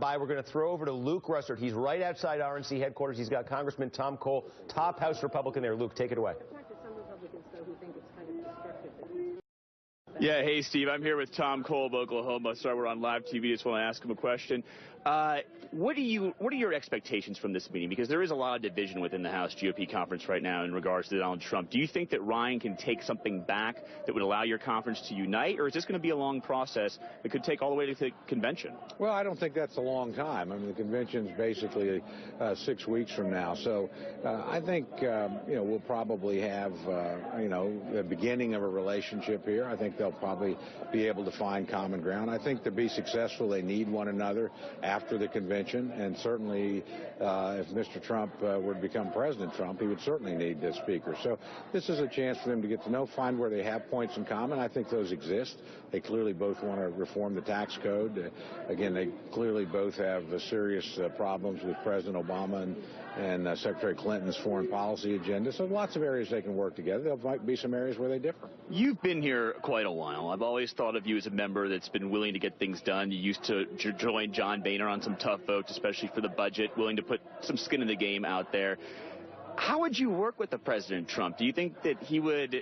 We're going to throw over to Luke Russert. He's right outside RNC headquarters. He's got Congressman Tom Cole, top House Republican there. Luke, take it away. Yeah, hey, Steve. I'm here with Tom Cole of Oklahoma. Sorry, we're on live TV. Just want to ask him a question. What are your expectations from this meeting? Because there is a lot of division within the House GOP conference right now in regards to Donald Trump. Do you think that Ryan can take something back that would allow your conference to unite, or is this going to be a long process that could take all the way to the convention? Well, I don't think that's a long time. I mean, the convention's basically 6 weeks from now. So I think, we'll probably have, the beginning of a relationship here. I think they'll probably be able to find common ground. I think to be successful, they need one another after the convention. And certainly, if Mr. Trump were to become President Trump, he would certainly need the speaker. So this is a chance for them to get to know, find where they have points in common. I think those exist. They clearly both want to reform the tax code. Again, they clearly both have serious problems with President Obama and Secretary Clinton's foreign policy agenda. So lots of areas they can work together. There might be some areas where they differ. You've been here quite a while. I've always thought of you as a member that's been willing to get things done. You used to join John Boehner on some tough votes, especially for the budget, willing to put some skin in the game out there. How would you work with the President Trump? Do you think that he would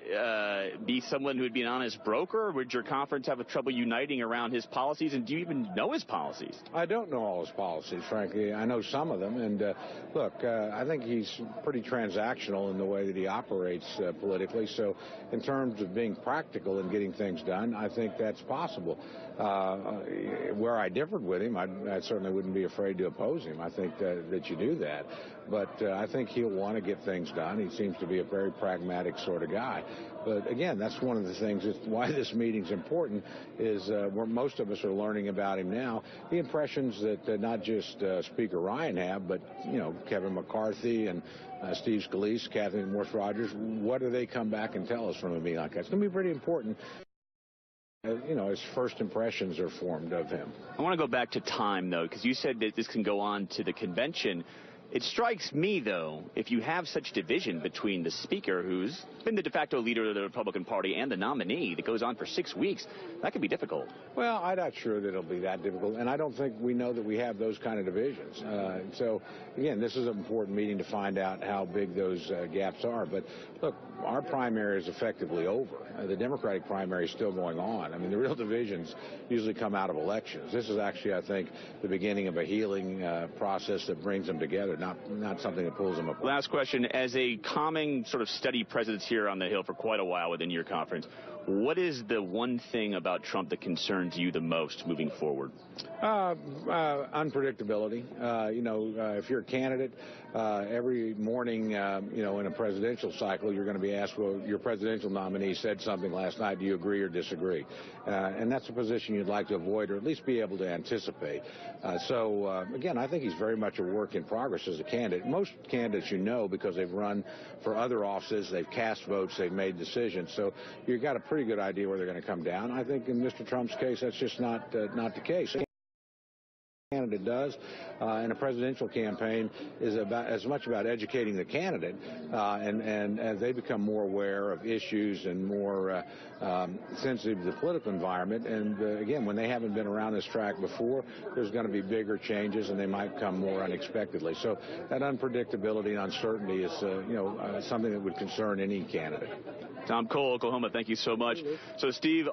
be someone who would be an honest broker, or would your conference have trouble uniting around his policies? And do you even know his policies? I don't know all his policies, frankly. I know some of them. And look, I think he's pretty transactional in the way that he operates politically. So in terms of being practical and getting things done, I think that's possible. Where I differed with him, I certainly wouldn't be afraid to oppose him. I think that you do that. But I think he'll want to get things done. He seems to be a very pragmatic sort of guy. But again, that's one of the things that's why this meeting's important is where most of us are learning about him now. The impressions that not just Speaker Ryan have, but, Kevin McCarthy and Steve Scalise, Kathleen Morse-Rogers, what do they come back and tell us from a meeting like that? It's going to be pretty important. His first impressions are formed of him. I want to go back to time, though, because you said that this can go on to the convention. It strikes me, though, if you have such division between the speaker, who's been the de facto leader of the Republican Party, and the nominee that goes on for 6 weeks, that could be difficult. Well, I'm not sure that it'll be that difficult, and I don't think we know that we have those kind of divisions. So, again, this is an important meeting to find out how big those gaps are. But, look, our primary is effectively over. The Democratic primary is still going on. I mean, the real divisions usually come out of elections. This is actually, I think, the beginning of a healing process that brings them together. Not something that pulls them apart. Last question. As a calming, sort of steady presence here on the Hill for quite a while within your conference, what is the one thing about Trump that concerns you the most moving forward? Unpredictability. If you're a candidate, every morning, in a presidential cycle, you're going to be asked, well, your presidential nominee said something last night. Do you agree or disagree? And that's a position you'd like to avoid, or at least be able to anticipate. Again, I think he's very much a work in progress as a candidate. Most candidates because they've run for other offices, they've cast votes, they've made decisions. So you've got a pretty good idea where they're going to come down. I think in Mr. Trump's case, that's just not the case. Candidate does, and a presidential campaign is as much about educating the candidate, and as they become more aware of issues and more sensitive to the political environment. And again, when they haven't been around this track before, there's going to be bigger changes, and they might come more unexpectedly. So that unpredictability and uncertainty is, something that would concern any candidate. Tom Cole, Oklahoma, thank you so much. So, Steve.